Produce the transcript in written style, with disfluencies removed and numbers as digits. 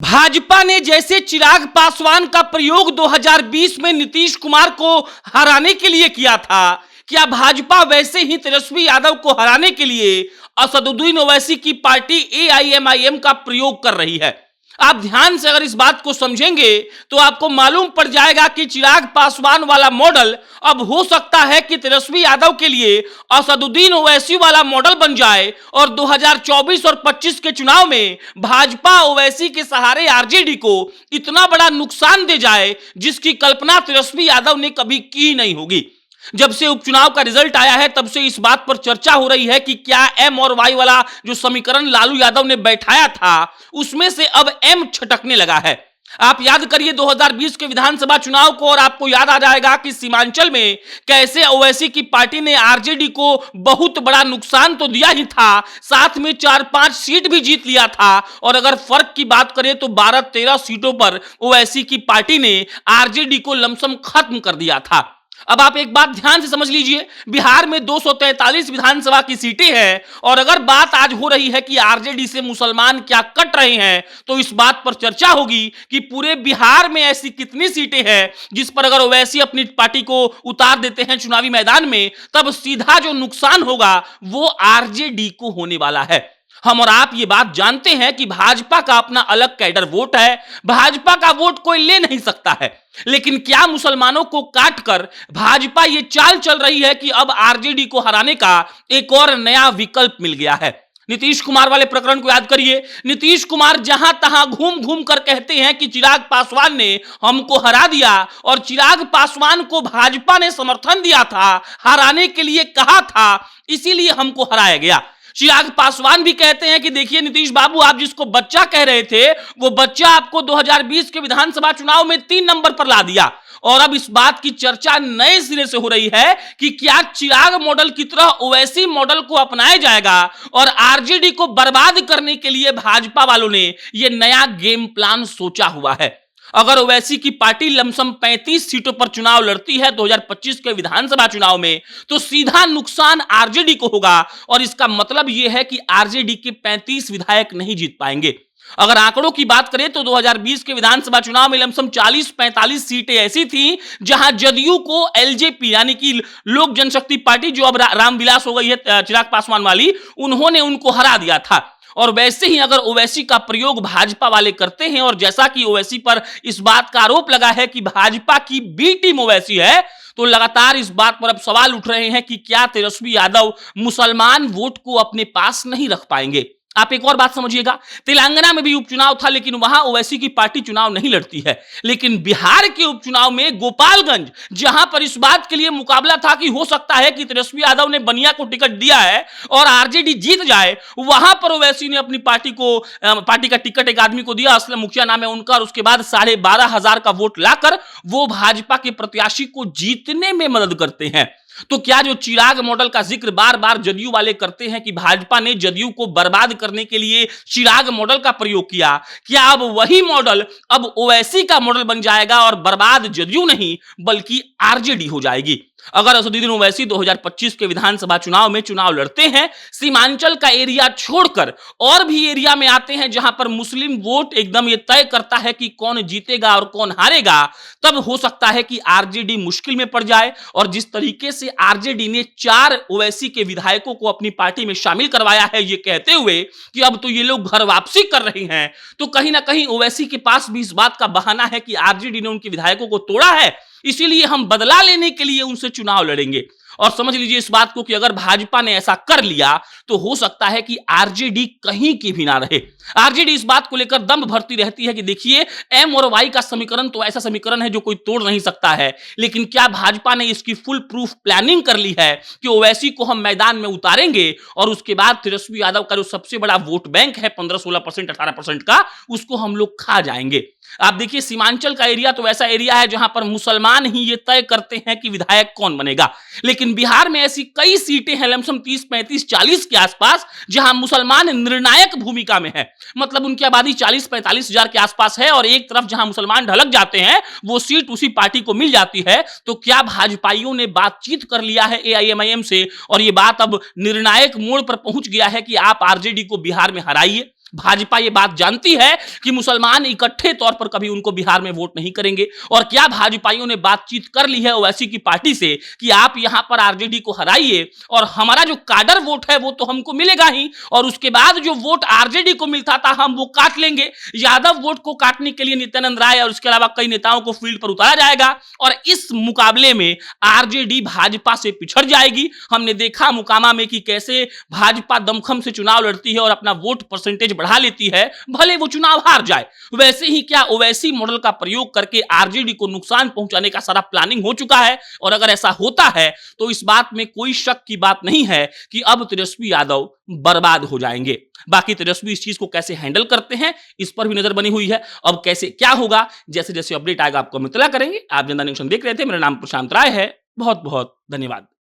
भाजपा ने जैसे चिराग पासवान का प्रयोग 2020 में नीतीश कुमार को हराने के लिए किया था, क्या भाजपा वैसे ही तेजस्वी यादव को हराने के लिए असदुद्दीन ओवैसी की पार्टी एआईएमआईएम का प्रयोग कर रही है? आप ध्यान से अगर इस बात को समझेंगे तो आपको मालूम पड़ जाएगा कि चिराग पासवान वाला मॉडल अब हो सकता है कि तेजस्वी यादव के लिए असदुद्दीन ओवैसी वाला मॉडल बन जाए और 2024 और 25 के चुनाव में भाजपा ओवैसी के सहारे आरजेडी को इतना बड़ा नुकसान दे जाए जिसकी कल्पना तेजस्वी यादव ने कभी की नहीं होगी। जब से उपचुनाव का रिजल्ट आया है तब से इस बात पर चर्चा हो रही है कि क्या एम और वाई वाला जो समीकरण लालू यादव ने बैठाया था उसमें से अब एम छटकने लगा है। आप याद करिए 2020 के विधानसभा चुनाव को और आपको याद आ जाएगा कि सीमांचल में कैसे ओवैसी की पार्टी ने आरजेडी को बहुत बड़ा नुकसान तो दिया ही था, साथ में 4-5 सीट भी जीत लिया था। और अगर फर्क की बात करें तो 12-13 सीटों पर ओवैसी की पार्टी ने आरजेडी को लमसम खत्म कर दिया था। अब आप एक बात ध्यान से समझ लीजिए, बिहार में 243 विधानसभा की सीटें हैं और अगर बात आज हो रही है कि आरजेडी से मुसलमान क्या कट रहे हैं तो इस बात पर चर्चा होगी कि पूरे बिहार में ऐसी कितनी सीटें हैं जिस पर अगर ओवैसी अपनी पार्टी को उतार देते हैं चुनावी मैदान में तब सीधा जो नुकसान होगा वो आरजेडी को होने वाला है। हम और आप ये बात जानते हैं कि भाजपा का अपना अलग कैडर वोट है, भाजपा का वोट कोई ले नहीं सकता है, लेकिन क्या मुसलमानों को काटकर भाजपा ये चाल चल रही है कि अब आरजेडी को हराने का एक और नया विकल्प मिल गया है। नीतीश कुमार वाले प्रकरण को याद करिए, नीतीश कुमार जहां तहां घूम घूम कर कहते हैं कि चिराग पासवान ने हमको हरा दिया और चिराग पासवान को भाजपा ने समर्थन दिया था, हराने के लिए कहा था, इसीलिए हमको हराया गया। चिराग पासवान भी कहते हैं कि देखिए नीतीश बाबू, आप जिसको बच्चा कह रहे थे वो बच्चा आपको 2020 के विधानसभा चुनाव में 3 नंबर पर ला दिया। और अब इस बात की चर्चा नए सिरे से हो रही है कि क्या चिराग मॉडल की तरह ओवैसी मॉडल को अपनाया जाएगा और आरजेडी को बर्बाद करने के लिए भाजपा वालों ने यह नया गेम प्लान सोचा हुआ है। अगर ओवैसी की पार्टी लमसम 35 सीटों पर चुनाव लड़ती है 2025 के विधानसभा चुनाव में तो सीधा नुकसान आरजेडी को होगा और इसका मतलब यह है कि आरजेडी के 35 विधायक नहीं जीत पाएंगे। अगर आंकड़ों की बात करें तो 2020 के विधानसभा चुनाव में लमसम 40-45 सीटें ऐसी थी जहां जदयू को एलजेपी यानी कि लोक जनशक्ति पार्टी जो अब रामविलास हो गई है चिराग पासवान वाली, उन्होंने उनको हरा दिया था। और वैसे ही अगर ओवैसी का प्रयोग भाजपा वाले करते हैं और जैसा कि ओवैसी पर इस बात का आरोप लगा है कि भाजपा की बी टीम ओवैसी है, तो लगातार इस बात पर अब सवाल उठ रहे हैं कि क्या तेजस्वी यादव मुसलमान वोट को अपने पास नहीं रख पाएंगे। आप एक और बात समझिएगा, तेलंगाना में भी उपचुनाव था लेकिन वहां ओवैसी की पार्टी चुनाव नहीं लड़ती है, लेकिन बिहार के उपचुनाव में गोपालगंज जहां पर इस बात के लिए मुकाबला था कि हो सकता है कि तेजस्वी यादव ने बनिया को टिकट दिया है और आरजेडी जीत जाए, वहां पर ओवैसी ने अपनी पार्टी का टिकट एक आदमी को दिया, असलम मुखिया नाम है उनका, और उसके बाद 12,500 का वोट लाकर वो भाजपा के प्रत्याशी को जीतने में मदद करते हैं। तो क्या जो चिराग मॉडल का जिक्र बार बार जदयू वाले करते हैं कि भाजपा ने जदयू को बर्बाद करने के लिए चिराग मॉडल का प्रयोग किया, क्या अब वही मॉडल अब ओवैसी का मॉडल बन जाएगा और बर्बाद जदयू नहीं बल्कि आरजेडी हो जाएगी? अगर असदुद्दीन ओवैसी 2025 के विधानसभा चुनाव में चुनाव लड़ते हैं, सीमांचल का एरिया छोड़कर और भी एरिया में आते हैं जहां पर मुस्लिम वोट एकदम ये तय करता है कि कौन जीतेगा और कौन हारेगा, तब हो सकता है कि आरजेडी मुश्किल में पड़ जाए। और जिस तरीके से आरजेडी ने 4 ओवैसी के विधायकों को अपनी पार्टी में शामिल करवाया है ये कहते हुए कि अब तो ये लोग घर वापसी कर रहे हैं, तो कहीं ना कहीं ओवैसी के पास भी इस बात का बहाना है कि आरजेडी ने उनके विधायकों को तोड़ा है, इसीलिए हम बदला लेने के लिए उनसे चुनाव लड़ेंगे। और समझ लीजिए इस बात को कि अगर भाजपा ने ऐसा कर लिया तो हो सकता है कि आरजेडी कहीं की भी ना रहे। आरजेडी इस बात को लेकर दम भरती रहती है कि देखिए एम और वाई का समीकरण तो ऐसा समीकरण है जो कोई तोड़ नहीं सकता है, लेकिन क्या भाजपा ने इसकी फुल प्रूफ प्लानिंग कर ली है कि ओवैसी को हम मैदान में उतारेंगे और उसके बाद तेजस्वी यादव का जो सबसे बड़ा वोट बैंक है 15-16%, 18% का, उसको हम लोग खा जाएंगे। आप देखिए सीमांचल का एरिया तो ऐसा एरिया है जहां पर मुसलमान ही ये तय करते हैं कि विधायक कौन बनेगा, लेकिन बिहार में ऐसी कई सीटें हैं लमसम 30, 35, 40 के आसपास जहां मुसलमान निर्णायक भूमिका में है। मतलब उनकी आबादी 40-45 हजार के आसपास है और एक तरफ जहां मुसलमान ढलक जाते हैं वो सीट उसी पार्टी को मिल जाती है। तो क्या भाजपाइयों ने बातचीत कर लिया है एआईएमआईएम से और ये बात अब निर्णायक मोड़ पर पहुंच गया है कि आप आरजेडी को बिहार में हराइए? भाजपा ये बात जानती है कि मुसलमान इकट्ठे तौर पर कभी उनको बिहार में वोट नहीं करेंगे। और क्या भाजपाइयों ने बातचीत कर ली है ओवैसी की पार्टी से कि आप यहां पर आरजेडी को हराइए और हमारा जो काडर वोट है वो तो हमको मिलेगा ही, और उसके बाद जो वोट आरजेडी को मिलता था हम वो काट लेंगे। यादव वोट को काटने के लिए नित्यानंद राय और उसके अलावा कई नेताओं को फील्ड पर उतारा जाएगा और इस मुकाबले में आरजेडी भाजपा से पिछड़ जाएगी। हमने देखा मुकामा में कि कैसे भाजपा दमखम से चुनाव लड़ती है और अपना वोट परसेंटेज बढ़ा लेती है, भले वो चुनाव हार जाए। वैसे ही क्या ओवैसी मॉडल का प्रयोग करके आरजेडी को नुकसान पहुंचाने का सारा प्लानिंग हो चुका है, और अगर ऐसा होता है तो इस बात में कोई शक की बात नहीं है कि अब तेजस्वी यादव बर्बाद हो जाएंगे। बाकी तेजस्वी इस चीज को कैसे हैंडल करते हैं इस पर भी नजर बनी हुई है। अब कैसे क्या होगा, जैसे जैसे अपडेट आएगा आपको हम इत्तला करेंगे। आप जनता न्यूज़ देख रहे थे, मेरा नाम प्रशांत राय है। बहुत बहुत धन्यवाद।